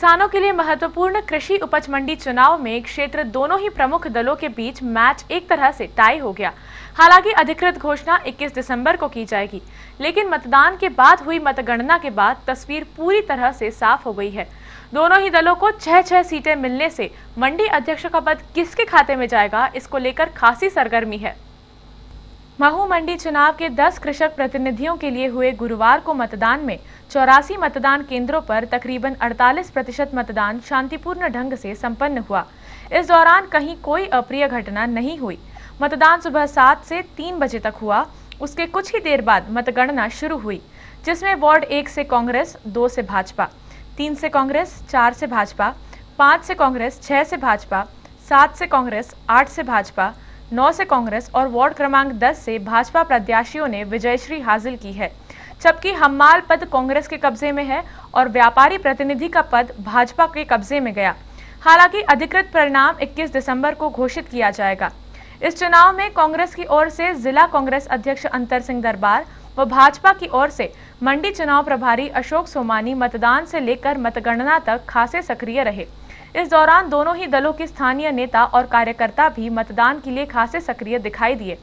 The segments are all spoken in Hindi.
किसानों के लिए महत्वपूर्ण कृषि उपज मंडी चुनाव में क्षेत्र दोनों ही प्रमुख दलों के बीच मैच एक तरह से टाई हो गया। हालांकि अधिकृत घोषणा 21 दिसंबर को की जाएगी, लेकिन मतदान के बाद हुई मतगणना के बाद तस्वीर पूरी तरह से साफ हो गई है। दोनों ही दलों को 6-6 सीटें मिलने से मंडी अध्यक्ष का पद किसके खाते में जाएगा, इसको लेकर खासी सरगर्मी है। महू मंडी चुनाव के 10 कृषक प्रतिनिधियों के लिए हुए गुरुवार को मतदान में 84 मतदान केंद्रों पर तकरीबन 48% मतदान शांतिपूर्ण ढंग से संपन्न हुआ। इस दौरान कहीं कोई अप्रिय घटना नहीं हुई। मतदान सुबह 7 से 3 बजे तक हुआ। उसके कुछ ही देर बाद मतगणना शुरू हुई, जिसमें वार्ड 1 से कांग्रेस, 2 से भाजपा, 3 से कांग्रेस, 4 से भाजपा, 5 से कांग्रेस, 6 से भाजपा, 7 से कांग्रेस, 8 से भाजपा, 9 से कांग्रेस और वार्ड क्रमांक 10 से भाजपा प्रत्याशियों ने विजयश्री हासिल की है, जबकि हम्माल पद कांग्रेस के कब्जे में है और व्यापारी प्रतिनिधि का पद भाजपा के कब्जे में गया। हालांकि अधिकृत परिणाम 21 दिसंबर को घोषित किया जाएगा। इस चुनाव में कांग्रेस की ओर से जिला कांग्रेस अध्यक्ष अंतर सिंह दरबार व भाजपा की ओर से मंडी चुनाव प्रभारी अशोक सोमानी मतदान से लेकर मतगणना तक खासे सक्रिय रहे। इस दौरान दोनों ही दलों के स्थानीय नेता और कार्यकर्ता भी मतदान के लिए खासे सक्रिय दिखाई दिए।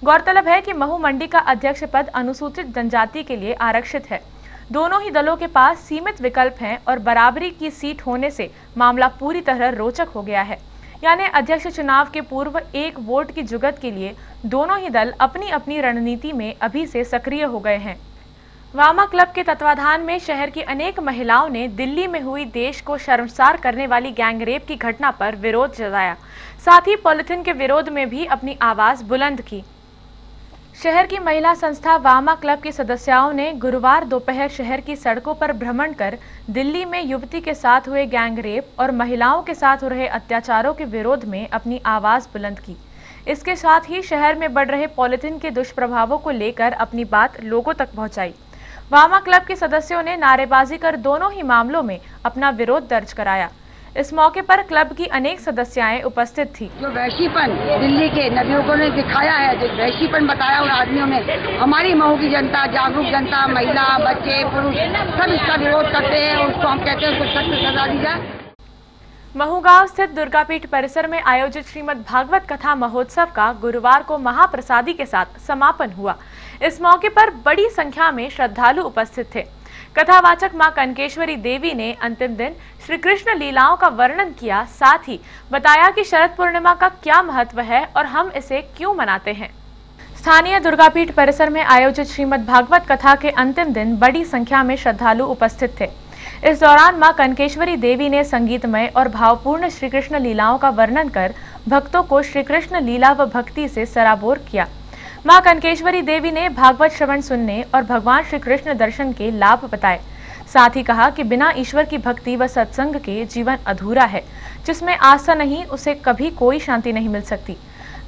गौरतलब है कि महू मंडी का अध्यक्ष पद अनुसूचित जनजाति के लिए आरक्षित है। दोनों ही दलों के पास सीमित विकल्प हैं और बराबरी की सीट होने से मामला पूरी तरह रोचक हो गया है। यानी अध्यक्ष चुनाव के पूर्व एक वोट की जुगत के लिए दोनों ही दल अपनी अपनी रणनीति में अभी से सक्रिय हो गए हैं। वामा क्लब के तत्वाधान में शहर की अनेक महिलाओं ने दिल्ली में हुई देश को शर्मसार करने वाली गैंगरेप की घटना पर विरोध जताया। साथ ही पॉलिथीन के विरोध में भी अपनी आवाज बुलंद की। शहर की महिला संस्था वामा क्लब की सदस्यों ने गुरुवार दोपहर शहर की सड़कों पर भ्रमण कर दिल्ली में युवती के साथ हुए गैंगरेप और महिलाओं के साथ हो रहे अत्याचारों के विरोध में अपनी आवाज बुलंद की। इसके साथ ही शहर में बढ़ रहे पॉलिथीन के दुष्प्रभावों को लेकर अपनी बात लोगों तक पहुंचाई। वामा क्लब के सदस्यों ने नारेबाजी कर दोनों ही मामलों में अपना विरोध दर्ज कराया। इस मौके पर क्लब की अनेक सदस्याएं उपस्थित थी। जो वैशीपन दिल्ली के नदियों ने दिखाया है, जो वैशीपन बताया उन आदमियों में, हमारी महू की जनता, जागरूक जनता, महिला, बच्चे, पुरुष सब इसका विरोध करते हैं और उसको हम कहते हैं उसको सख्त सजा दी जाए। महू गांव स्थित दुर्गापीठ परिसर में आयोजित श्रीमद् भागवत कथा महोत्सव का गुरुवार को महाप्रसादी के साथ समापन हुआ। इस मौके पर बड़ी संख्या में श्रद्धालु उपस्थित थे। कथावाचक मां कनकेश्वरी देवी ने अंतिम दिन श्री कृष्ण लीलाओं का वर्णन किया, साथ ही बताया कि शरद पूर्णिमा का क्या महत्व है और हम इसे क्यों मनाते हैं। स्थानीय दुर्गापीठ परिसर में आयोजित श्रीमद् भागवत कथा के अंतिम दिन बड़ी संख्या में श्रद्धालु उपस्थित थे। इस दौरान मां कनकेश्वरी देवी ने संगीतमय और भावपूर्ण श्री कृष्ण लीलाओं का वर्णन कर भक्तों को श्री कृष्ण लीला व भक्ति से सराबोर किया। मां कनकेश्वरी देवी ने भागवत श्रवण सुनने और भगवान श्री कृष्ण दर्शन के लाभ बताए। साथ ही कहा कि बिना ईश्वर की भक्ति व सत्संग के जीवन अधूरा है। जिसमें आस्था नहीं, उसे कभी कोई शांति नहीं मिल सकती।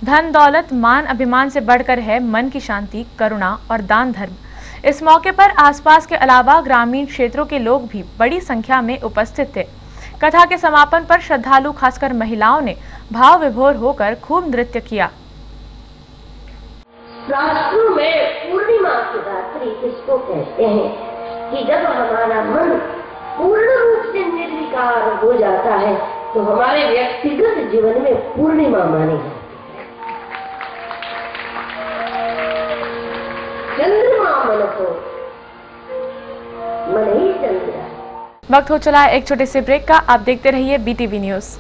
धन दौलत मान अभिमान से बढ़कर है मन की शांति, करुणा और दान धर्म। इस मौके पर आसपास के अलावा ग्रामीण क्षेत्रों के लोग भी बड़ी संख्या में उपस्थित थे। कथा के समापन पर श्रद्धालु खासकर महिलाओं ने भाव विभोर होकर खूब नृत्य किया। शास्त्रों में पूर्णिमा की रात्रि किसको कहते हैं कि जब हमारा मन पूर्ण रूप से निर्विकार हो जाता है तो हमारे व्यक्तिगत जीवन में पूर्णिमा मानी जाती है। चंद्रमा मन को मन ही चंद्रमा। वक्त हो चला है एक छोटे से ब्रेक का। आप देखते रहिए BTV न्यूज।